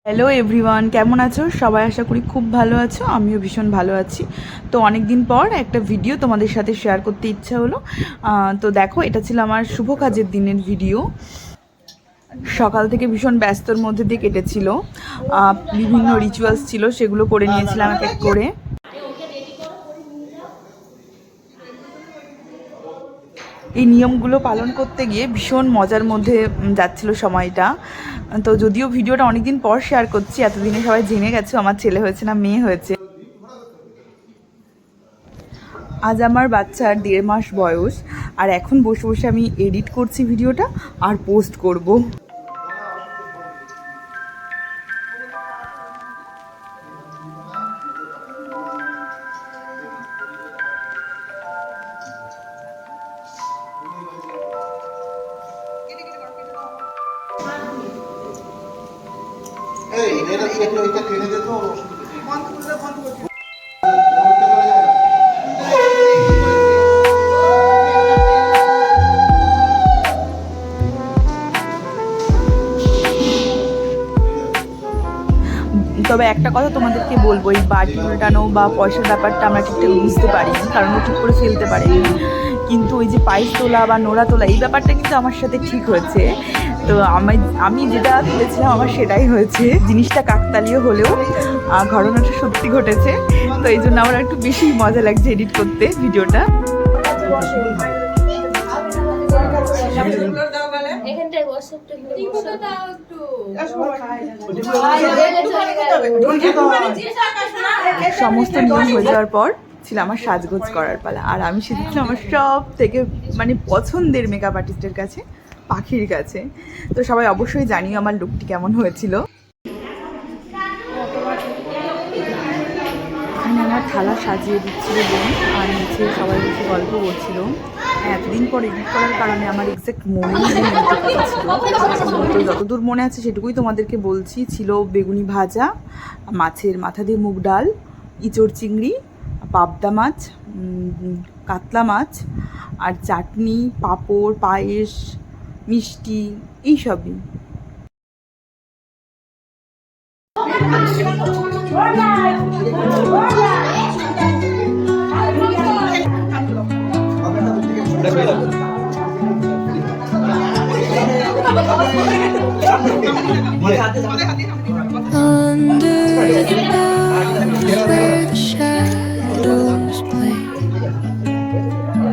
Hello everyone, কেমন আছো সবাই? আশা করি খুব ভালো আছো। আমিও ভীষণ ভালো আছি। তো অনেক দিন পর একটা ভিডিও তোমাদের সাথে শেয়ার করতে ইচ্ছা হলো। তো দেখো, এটা ছিল আমার শুভ কাজের দিনের ভিডিও। সকাল থেকে ভীষণ ব্যস্তর মধ্যে দিয়ে কেটেছিল। বিভিন্ন রিচুয়ালস ছিল, সেগুলো করে নিয়েছিলাম এক এক করে। এই নিয়মগুলো পালন করতে গিয়ে ভীষণ মজার মধ্যে যাচ্ছিল সময়টা। তো যদিও ভিডিওটা অনেকদিন পর শেয়ার করছি, এতদিনে সবাই জেনে গেছো আমার ছেলে হয়েছে না মেয়ে হয়েছে। আজ আমার বাচ্চার 1.5 মাস বয়স, আর এখন বসে বসে আমি এডিট করছি ভিডিওটা আর পোস্ট করব। তবে একটা কথা তোমাদেরকে বলবো, এই বাড়ি উল্টানো বা পয়সার ব্যাপারটা আমরা ঠিকঠাক বুঝতে পারিনি, কারণ ও ঠিক করে ফেলতে পারিনি। কিন্তু ওই যে পায়েস তোলা বা নোড়া তোলা, এই ব্যাপারটা কিন্তু আমার সাথে ঠিক হয়েছে। তো আমি যেটা তুলেছিলাম আমার সেটাই হয়েছে। জিনিসটা কাকতালীয় হলেও ঘটনাটা সত্যি ঘটেছে। তো এই জন্য আমার একটু বেশি মজা লাগছে এডিট করতে ভিডিওটা। সমস্ত নিয়ম হয়ে যাওয়ার পর ছিল আমার সাজগোজ করার পালা। আর আমি সেদিন আমার সব থেকে পছন্দের মেকআপ আর্টিস্টের কাছে, পাখির কাছে। তো সবাই অবশ্যই জানিও আমার লুকটি কেমন হয়েছিল। এখানে আমার থালা সাজিয়ে দিচ্ছিল বোন, আর নিচে সবাই বসে গল্প করছিল। এতদিন পর এডিট করার কারণে আমার এক্সাক্ট মনে ছিল। তো যতদূর মনে আছে সেটুকুই তোমাদেরকে বলছি। ছিল বেগুনি ভাজা, মাছের মাথা দিয়ে মুগ ডাল, ইঁচড় চিংড়ি, পাবদা মাছ, কাতলা মাছ, আর চাটনি, পাঁপড়, পায়েস, মিষ্টি, এইসবই।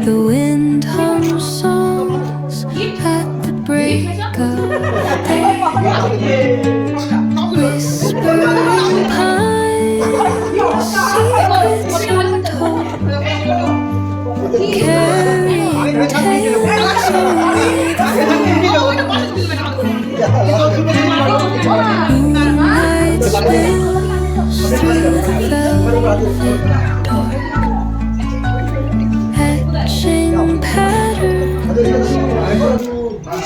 The wind hums songs at the break of day, whispering pines, secrets untold, carrying tales away. Moonlight spills through the velvet door,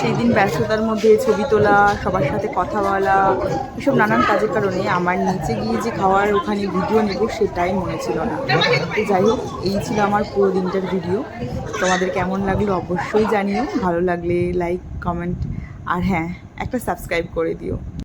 সেই দিন ব্যস্ততার মধ্যে ছবি তোলা, সবার সাথে কথা বলা, এসব নানান কাজের কারণে আমার নিচে গিয়ে যে খাওয়ার ওখানে ভিডিও নেব সেটাই মনে ছিল না। তো যাই হোক, এই ছিল আমার পুরো দিনটার ভিডিও। তোমাদের কেমন লাগলো অবশ্যই জানিও। ভালো লাগলে লাইক, কমেন্ট, আর হ্যাঁ, একটা সাবস্ক্রাইব করে দিও।